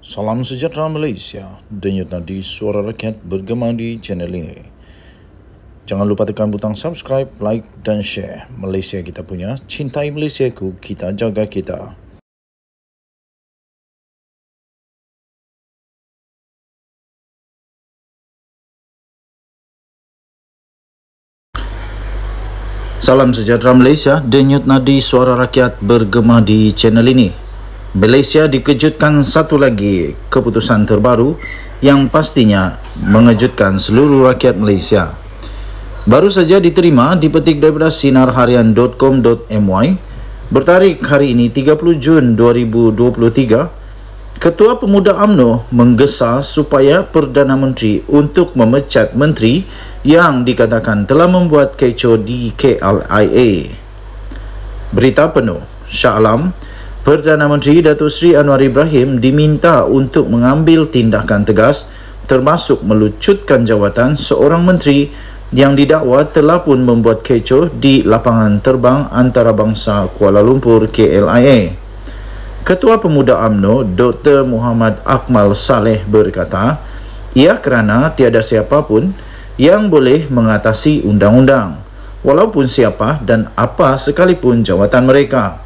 Salam sejahtera Malaysia, denyut nadi suara rakyat bergema di channel ini. Jangan lupa tekan butang subscribe, like dan share. Malaysia kita punya, cintai Malaysiaku, kita jaga kita. Salam sejahtera Malaysia, denyut nadi suara rakyat bergema di channel ini. Malaysia dikejutkan satu lagi keputusan terbaru yang pastinya mengejutkan seluruh rakyat Malaysia. Baru saja diterima dipetik daripada sinarharian.com.my bertarikh hari ini 30 Jun 2023, Ketua Pemuda UMNO menggesa supaya Perdana Menteri untuk memecat menteri yang dikatakan telah membuat kecoh di KLIA. Berita penuh. Shah Alam, Perdana Menteri Datuk Seri Anwar Ibrahim diminta untuk mengambil tindakan tegas termasuk melucutkan jawatan seorang menteri yang didakwa telah pun membuat kecoh di lapangan terbang antarabangsa Kuala Lumpur KLIA. Ketua Pemuda UMNO Dr. Muhammad Akmal Saleh berkata, ia kerana tiada siapapun yang boleh mengatasi undang-undang, walaupun siapa dan apa sekalipun jawatan mereka.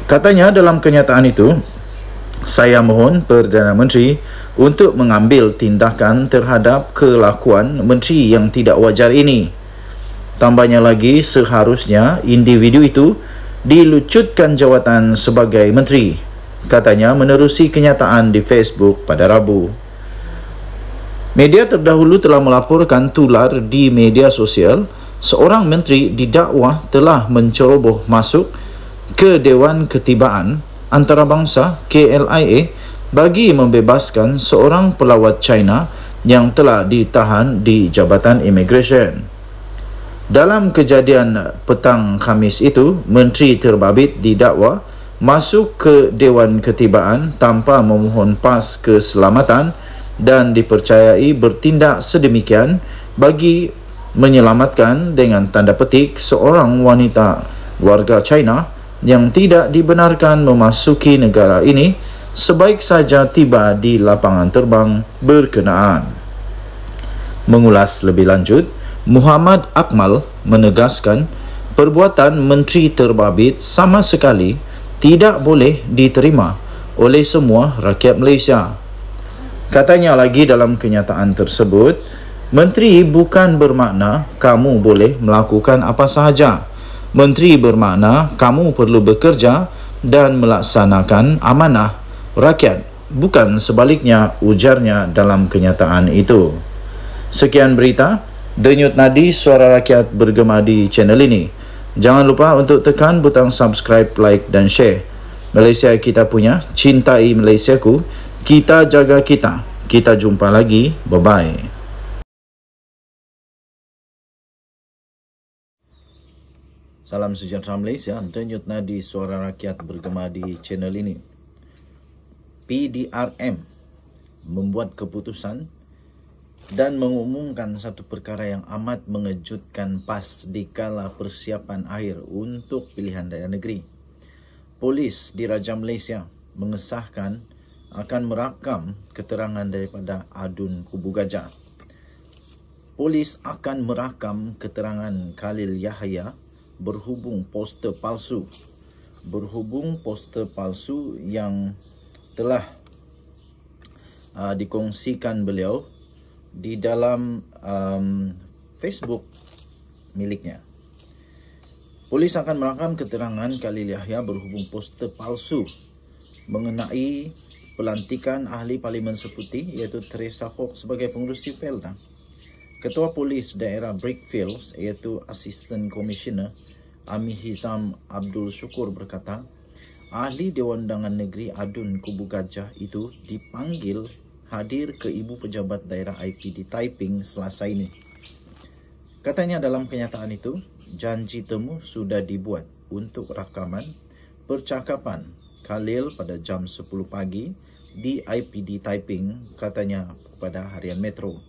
Katanya dalam kenyataan itu, saya mohon Perdana Menteri untuk mengambil tindakan terhadap kelakuan menteri yang tidak wajar ini. Tambahnya lagi, seharusnya individu itu dilucutkan jawatan sebagai menteri. Katanya menerusi kenyataan di Facebook pada Rabu. Media terdahulu telah melaporkan tular di media sosial seorang menteri didakwa telah menceroboh masuk ke Dewan Ketibaan Antarabangsa KLIA bagi membebaskan seorang pelawat China yang telah ditahan di Jabatan Imigresen. Dalam kejadian petang Khamis itu, menteri terbabit didakwa masuk ke Dewan Ketibaan tanpa memohon pas keselamatan dan dipercayai bertindak sedemikian bagi menyelamatkan dengan tanda petik seorang wanita warga China yang tidak dibenarkan memasuki negara ini sebaik saja tiba di lapangan terbang berkenaan. Mengulas lebih lanjut, Muhammad Akmal menegaskan perbuatan menteri terbabit sama sekali tidak boleh diterima oleh semua rakyat Malaysia. Katanya lagi dalam kenyataan tersebut, menteri bukan bermakna kamu boleh melakukan apa sahaja. Menteri bermakna kamu perlu bekerja dan melaksanakan amanah rakyat, bukan sebaliknya, ujarnya dalam kenyataan itu. Sekian berita denyut nadi suara rakyat bergema di channel ini. Jangan lupa untuk tekan butang subscribe, like dan share. Malaysia kita punya, cintai Malaysiaku, kita jaga kita. Kita jumpa lagi. Bye-bye. Salam sejahtera Malaysia, denyut nadi suara rakyat bergema di channel ini. PDRM membuat keputusan dan mengumumkan satu perkara yang amat mengejutkan pas di kala persiapan akhir untuk pilihan raya negeri. Polis di Raja Malaysia mengesahkan akan merakam keterangan daripada adun Kubu Gajah. Polis akan merakam keterangan Khalil Yahya berhubung poster palsu yang telah dikongsikan beliau di dalam Facebook miliknya. Polis akan merakam keterangan Khalil Yahya berhubung poster palsu mengenai pelantikan ahli Parlimen Seputi iaitu Teresa Hock sebagai pengurus Felda. Ketua Polis Daerah Brickfields iaitu Assistant Commissioner Ami Hizam Abdul Syukur berkata, ahli Dewan Undangan Negeri Adun Kubu Gajah itu dipanggil hadir ke Ibu Pejabat Daerah IPD Taiping Selasa ini. Katanya dalam kenyataan itu, janji temu sudah dibuat untuk rakaman percakapan Khalil pada jam 10 pagi di IPD Taiping, katanya kepada Harian Metro.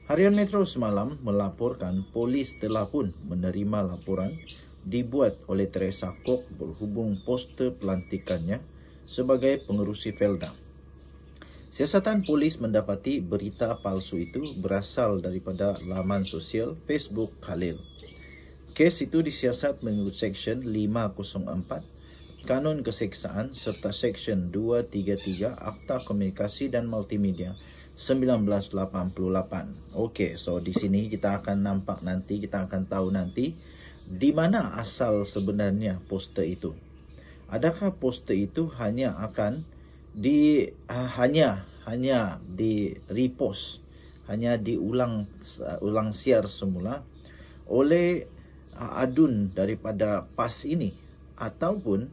Harian Metro semalam melaporkan polis telah pun menerima laporan dibuat oleh Teresa Hock berhubung poster pelantikannya sebagai pengerusi Felda. Siasatan polis mendapati berita palsu itu berasal daripada laman sosial Facebook Khalil. Kes itu disiasat mengikut Seksyen 504 Kanun Keseksaan serta Seksyen 233 Akta Komunikasi dan Multimedia 1988. Okey, so di sini kita akan nampak nanti, kita akan tahu nanti di mana asal sebenarnya poster itu. Adakah poster itu hanya akan hanya di repost, hanya diulang siar semula oleh adun daripada PAS ini, ataupun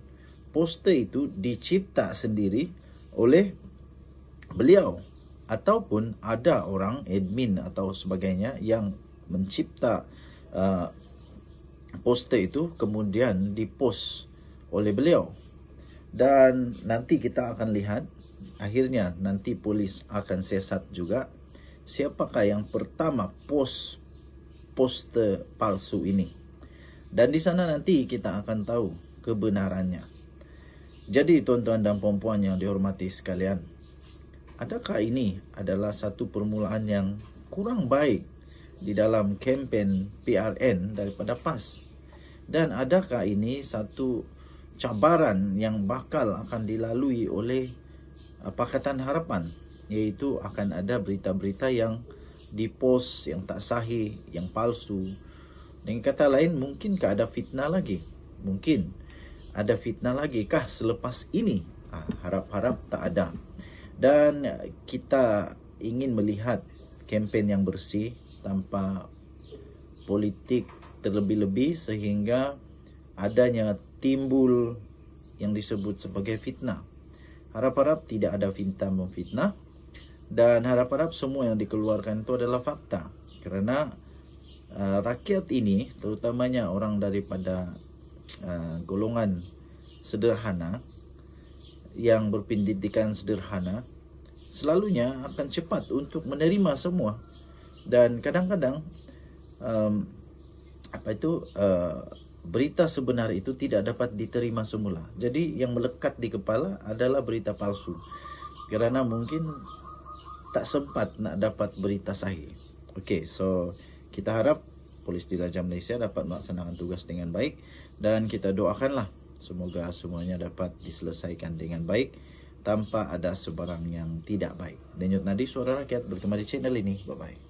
poster itu dicipta sendiri oleh beliau, ataupun ada orang admin atau sebagainya yang mencipta poster itu kemudian dipost oleh beliau. Dan nanti kita akan lihat, akhirnya nanti polis akan siasat juga siapakah yang pertama post poster palsu ini. Dan di sana nanti kita akan tahu kebenarannya. Jadi tuan-tuan dan puan-puan yang dihormati sekalian, adakah ini adalah satu permulaan yang kurang baik di dalam kempen PRN daripada PAS? Dan adakah ini satu cabaran yang bakal akan dilalui oleh Pakatan Harapan, iaitu akan ada berita-berita yang dipost yang tak sahih, yang palsu. Dengan kata lain, mungkinkah ada fitnah lagi? Mungkin ada fitnah lagi kah selepas ini? Harap-harap tak ada. Dan kita ingin melihat kempen yang bersih tanpa politik terlebih-lebih, sehingga adanya timbul yang disebut sebagai fitnah. Harap-harap tidak ada fitnah memfitnah, dan harap-harap semua yang dikeluarkan itu adalah fakta. Kerana rakyat ini, terutamanya orang daripada golongan sederhana yang berpendidikan sederhana, selalunya akan cepat untuk menerima semua. Dan kadang-kadang berita sebenar itu tidak dapat diterima semula. Jadi yang melekat di kepala adalah berita palsu, kerana mungkin tak sempat nak dapat berita sahih. Okey, so kita harap Polis Diraja Malaysia dapat melaksanakan tugas dengan baik, dan kita doakanlah semoga semuanya dapat diselesaikan dengan baik tanpa ada sebarang yang tidak baik. Denyut nadi suara rakyat bergema di channel ini. Bye-bye.